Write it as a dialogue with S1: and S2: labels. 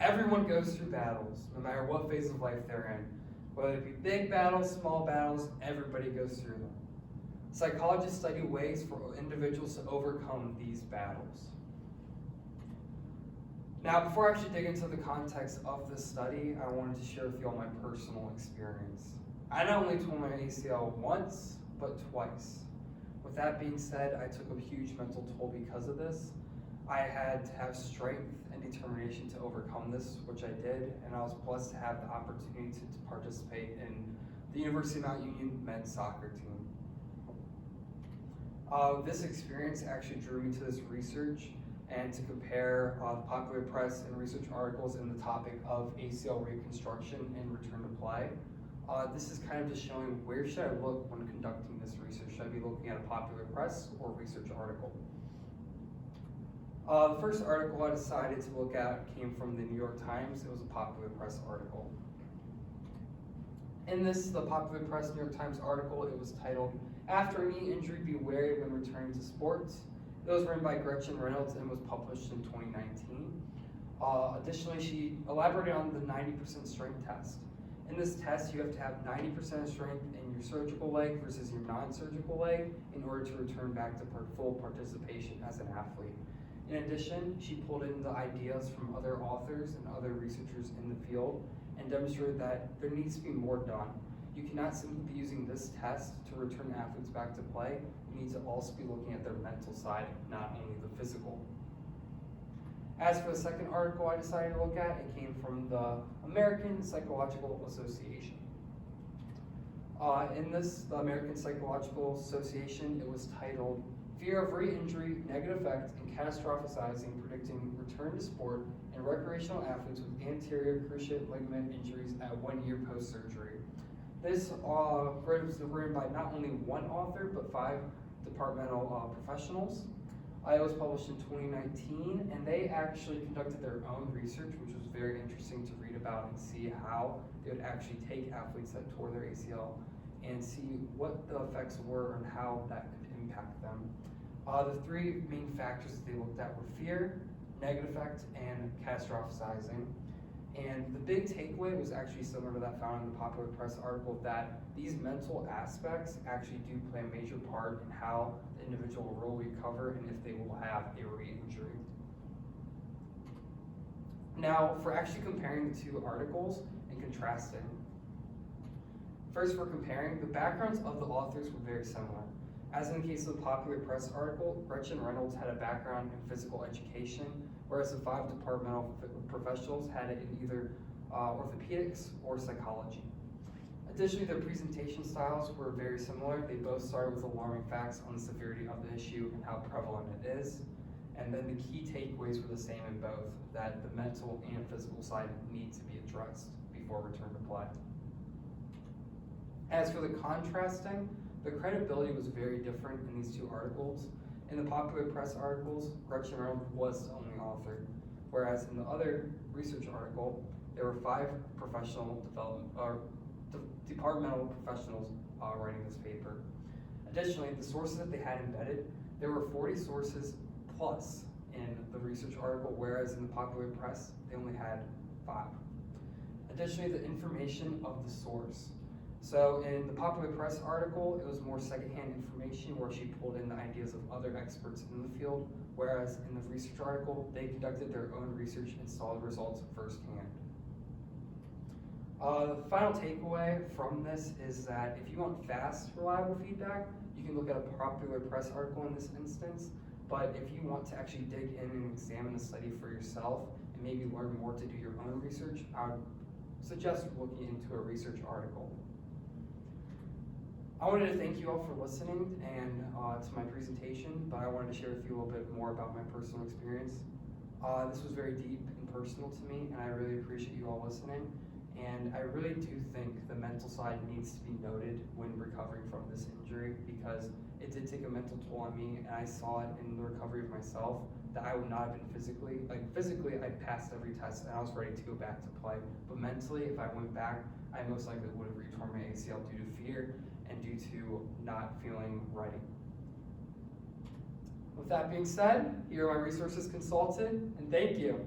S1: Everyone goes through battles, no matter what phase of life they're in. Whether it be big battles, small battles, everybody goes through them. Psychologists study ways for individuals to overcome these battles. Now, before I actually dig into the context of this study, I wanted to share with you all my personal experience. I not only tore my ACL once, but twice. With that being said, I took a huge mental toll because of this. I had to have strength and determination to overcome this, which I did, and I was blessed to have the opportunity to participate in the University of Mount Union men's soccer team. This experience actually drew me to this research and to compare popular press and research articles in the topic of ACL reconstruction and return to play. This is kind of just showing where should I look when conducting this research. Should I be looking at a popular press or research article? The first article I decided to look at came from the New York Times. It was a popular press article. In this, the popular press New York Times article, it was titled, "After a Knee Injury, Be Wary When Returning to Sports." It was written by Gretchen Reynolds and was published in 2019. Additionally, she elaborated on the 90% strength test. In this test, you have to have 90% of strength in your surgical leg versus your non-surgical leg in order to return back to full participation as an athlete. In addition, she pulled in the ideas from other authors and other researchers in the field and demonstrated that there needs to be more done. You cannot simply be using this test to return athletes back to play. You need to also be looking at their mental side, not only the physical. As for the second article I decided to look at, it came from the American Psychological Association. In this, the American Psychological Association, it was titled, "Fear of Re-Injury, Negative Effect, and Catastrophizing Predicting Return to Sport in Recreational Athletes with Anterior Cruciate Ligament Injuries at 1 year Post-Surgery." This was written by not only one author, but 5 departmental professionals. It was published in 2019, and they actually conducted their own research, which was very interesting to read about and see how they would actually take athletes that tore their ACL and see what the effects were and how that could impact them. The 3 main factors that they looked at were fear, negative effect, and catastrophizing. And the big takeaway was actually similar to that found in the popular press article, that these mental aspects actually do play a major part in how the individual will recover and if they will have a re-injury. Now, for actually comparing the 2 articles and contrasting. First, for comparing, the backgrounds of the authors were very similar. As in the case of the popular press article, Gretchen Reynolds had a background in physical education, whereas the 5 departmental professionals had it in either orthopedics or psychology. Additionally, their presentation styles were very similar. They both started with alarming facts on the severity of the issue and how prevalent it is. And then the key takeaways were the same in both, that the mental and physical side need to be addressed before return to play. As for the contrasting, the credibility was very different in these 2 articles. In the popular press articles, Gretchen Reynolds was the only author, whereas in the other research article, there were 5 departmental professionals writing this paper. Additionally, the sources that they had embedded, there were 40 sources plus in the research article, whereas in the popular press, they only had 5. Additionally, the information of the source. So in the popular press article, it was more secondhand information where she pulled in the ideas of other experts in the field, whereas in the research article, they conducted their own research and saw the results firsthand. The final takeaway from this is that if you want fast, reliable feedback, you can look at a popular press article in this instance, but if you want to actually dig in and examine the study for yourself and maybe learn more to do your own research, I would suggest looking into a research article. I wanted to thank you all for listening and to my presentation, but I wanted to share with you a little bit more about my personal experience. This was very deep and personal to me, and I really appreciate you all listening. And I really do think the mental side needs to be noted when recovering from this injury, because it did take a mental toll on me, and I saw it in the recovery of myself that I would not have been physically I passed every test and I was ready to go back to play. But mentally, if I went back, I most likely would have re-torn my ACL due to fear and due to not feeling ready. With that being said, here are my resources consulted, and thank you.